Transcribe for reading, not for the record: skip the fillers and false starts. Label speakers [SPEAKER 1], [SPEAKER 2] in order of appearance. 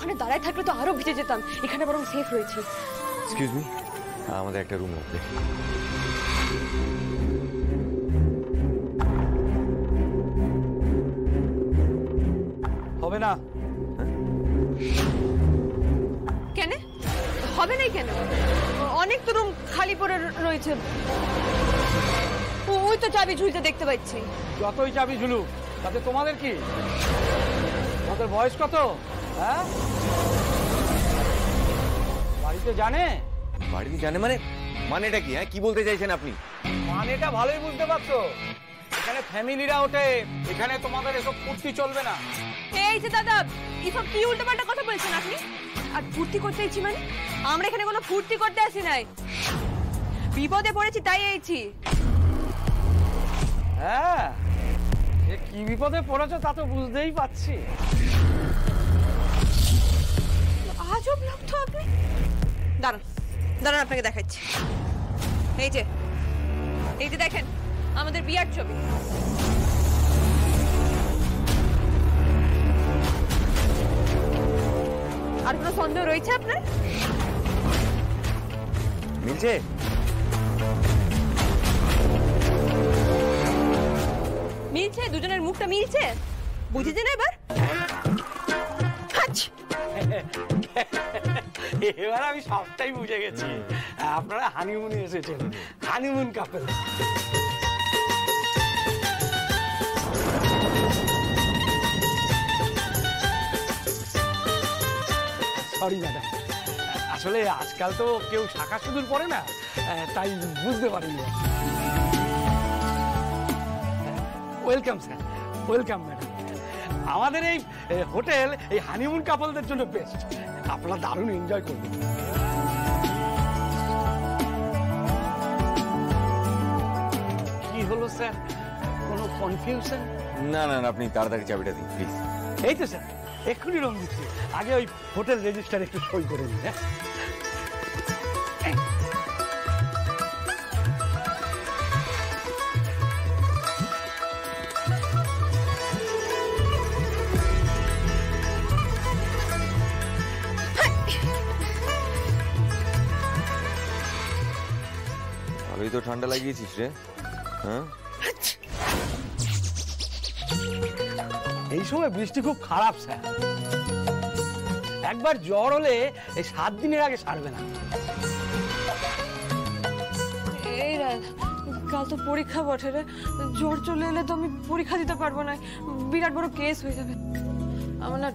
[SPEAKER 1] ওখানে দাঁড়ায় থাকলে তো আরো ভিজে যেতাম, এখানে বরং সেফ রয়েছে।
[SPEAKER 2] এক্সকিউজ মি, আমাদের একটা রুম লাগবে।
[SPEAKER 3] হবে না।
[SPEAKER 1] কেন হবে না? কেন? অনেক তো রুম খালি পড়ে রয়েছে। ওই তো চাবি ঝুলতে দেখতে পাচ্ছি।
[SPEAKER 3] যতই চাবি ঝুলুক তাতে তোমাদের কি? তোমাদের বয়স কত? হ্যাঁ, বাড়িতে জানে?
[SPEAKER 2] বাড়িতে জানে মানে? মানেটা কি? হ্যাঁ, কি বলতে চাইছেন আপনি?
[SPEAKER 3] মানেটা ভালোই বুঝতে পারছো। এখানে ফ্যামিলিরা ওঠে, এখানে তোমাদের এসব ফুর্তি চলবে না।
[SPEAKER 1] এই যে দাদা, এসব কি উল্টোপাল্টা কথা বলছেন আপনি? আর ফুর্তি করতে এসেছি মানে? আমরা এখানে কোনো ফুর্তি করতে আসি নাই, বিপদে পড়েছি তাই এসেছি।
[SPEAKER 3] হ্যাঁ, কি বিপদে পড়েছো তা তো বুঝতেই পারছি।
[SPEAKER 1] আজব লোক তো আপনি। দাঁড়ান দাঁড়ান, আপনাকে দেখাচ্ছি। এই যে দেখেন আমাদের বিয়ার ছবি। আর কোনো সন্দেহ রয়েছে আপনার?
[SPEAKER 2] মিলছে?
[SPEAKER 1] মিলছে, দুজনের মুখটা মিলছে, বুঝেছেন এবার?
[SPEAKER 3] এবার আমি সবটাই বুঝে গেছি। আপনারা হানিমুনে এসেছেন, হানিমুন কাপল। সরি ম্যাডাম, আসলে আজকাল তো কেউ শাখা সিঁদুর পরে না, তাই বুঝতে পারিনি। Welcome sir, welcome madam. আমাদের এই হোটেল এই হানিমুন কাপলদের জন্য বেস্ট। আপনারা দারুণ এনজয় করবেন। কি হলো স্যার, কোনো কনফিউশন?
[SPEAKER 2] না না না, আপনি তাড়াতাড়ি চাবিটা দিন প্লিজ।
[SPEAKER 3] এই তো স্যার, এক্ষুনি রুম দিচ্ছি। আগে ওই হোটেল রেজিস্টার একটু সই করে নিন। হ্যাঁ,
[SPEAKER 2] ভালোই তো ঠান্ডা লাগিয়েছিস রে। হ্যাঁ,
[SPEAKER 3] এই সময় বৃষ্টি খুব খারাপ স্যার। একবার জ্বর হলে এই 7 দিনের আগে সারবে না।
[SPEAKER 1] এই রাত, কাল তো পরীক্ষা বটে রে, জ্বর চলে এলে তো আমি পরীক্ষা দিতে পারবো না, বিরাট বড় কেস হয়ে যাবে। আমার না